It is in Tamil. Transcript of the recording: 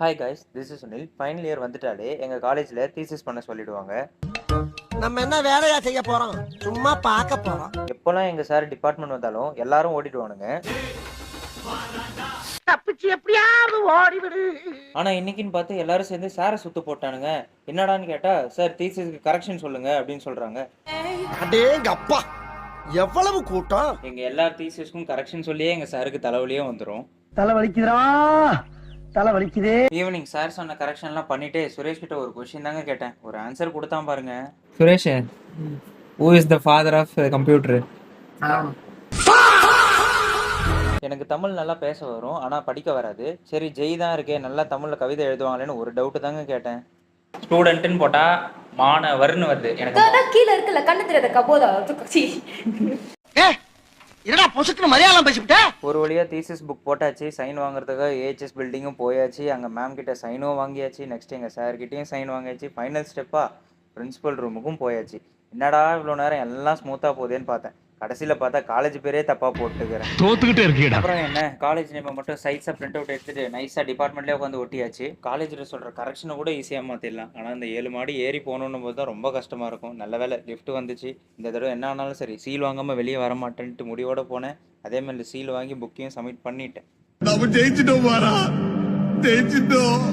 Hi guys, this is Sunil. Final year வந்துட்டாலே எங்கள் காலேஜில் தீசிஸ் பண்ண சொல்லிடுவாங்க. நம்ம என்ன வேலையா செய்ய போறோம்? சும்மா பார்க்க போறோம். எப்போல்லாம் எங்கள் சார் டிபார்ட்மெண்ட் வந்தாலும் எல்லாரும் ஓடிடுவானுங்க. தப்பிச்சு எப்படியாவது ஓடிவிடு. ஆனால் இன்னைக்குன்னு பார்த்து எல்லாரும் சேர்ந்து சாரை சுத்து போட்டானுங்க. என்னடான்னு கேட்டால், சார் தீசிஸ்க்கு கரெக்ஷன் சொல்லுங்க அப்படின்னு சொல்கிறாங்க. அடேங்கப்பா, எவ்வளவு கூட்டம்! எங்கள் எல்லா தீசிஸ்க்கும் கரெக்ஷன் சொல்லியே எங்கள் சாருக்கு தலைவலியே வந்துடும். தலை வலிக்குதுடா, தலை வலிக்குதே. ஈவினிங் சார் சொன்ன கரெக்ஷன்லாம் பண்ணிட்டு சுரேஷ் கிட்ட ஒரு கொஸ்டின் தாங்க கேட்டேன். ஒரு ஆன்சர் கொடுத்தான் பாருங்க. Suresh, who is the father of computer? எனக்கு தமிழ் நல்லா பேச வரும், ஆனால் படிக்க வராது. சரி, ஜெய் தான் இருக்கே, நல்லா தமிழில் கவிதை எழுதுவாங்களேன்னு ஒரு டவுட்டு தாங்க கேட்டேன். ஸ்டூடெண்ட்டுன்னு போட்டால் மாணவர்னு வருது. எனக்கு கீழே இருக்குல்ல, கண்ணு தெரியாத கபோதா. என்னடா பொசுக்குன்னு மலையாளம் பேசிவிட்ட? ஒரு வழியாக தீசிஸ் புக் போட்டாச்சு. சைன் வாங்குறதுக்காக ஏஹெச்எஸ் பில்டிங்கும் போயாச்சு. அங்கே மேம் கிட்ட சைனும் வாங்கியாச்சு. நெக்ஸ்ட் எங்கள் சார்கிட்டையும் சைன் வாங்கியாச்சு. ஃபைனல் ஸ்டெப்பாக பிரின்சிபல் ரூமுக்கும் போயாச்சு. என்னடா இவ்வளோ நேரம் எல்லாம் ஸ்மூத்தாக போகுதேன்னு பார்த்தேன். கடைசியில் பார்த்தா காலேஜ் பேரே தப்பாக போட்டுக்கிறேன். தோத்துக்கிட்டே இருக்கீடா. அப்புறம் என்ன, காலேஜ் நேமை மட்டும் சைட்ஸாக பிரிண்ட் அவுட் எடுத்துட்டு நைஸாக டிபார்ட்மெண்ட்லேயே உட்காந்து ஒட்டியாச்சு. காலேஜில் சொல்கிற கரெக்ஷனை கூட ஈஸியாக மாற்றிடலாம். ஆனால் இந்த 7 மாடி ஏறி போகணுன்னும் போது தான் ரொம்ப கஷ்டமாக இருக்கும். நல்ல வேலை லிஃப்ட் வந்துச்சு. இந்த தடவை என்ன ஆனாலும் சரி, சீல் வாங்காமல் வெளியே வர மாட்டேன்ட்டு முடிவோடு போனேன். அதே மாதிரி சீல் வாங்கி புக்கையும் சப்மிட் பண்ணிட்டேன். நம்ம ஜெயிச்சிட்டோம், ஜெயிச்சிட்டோம்.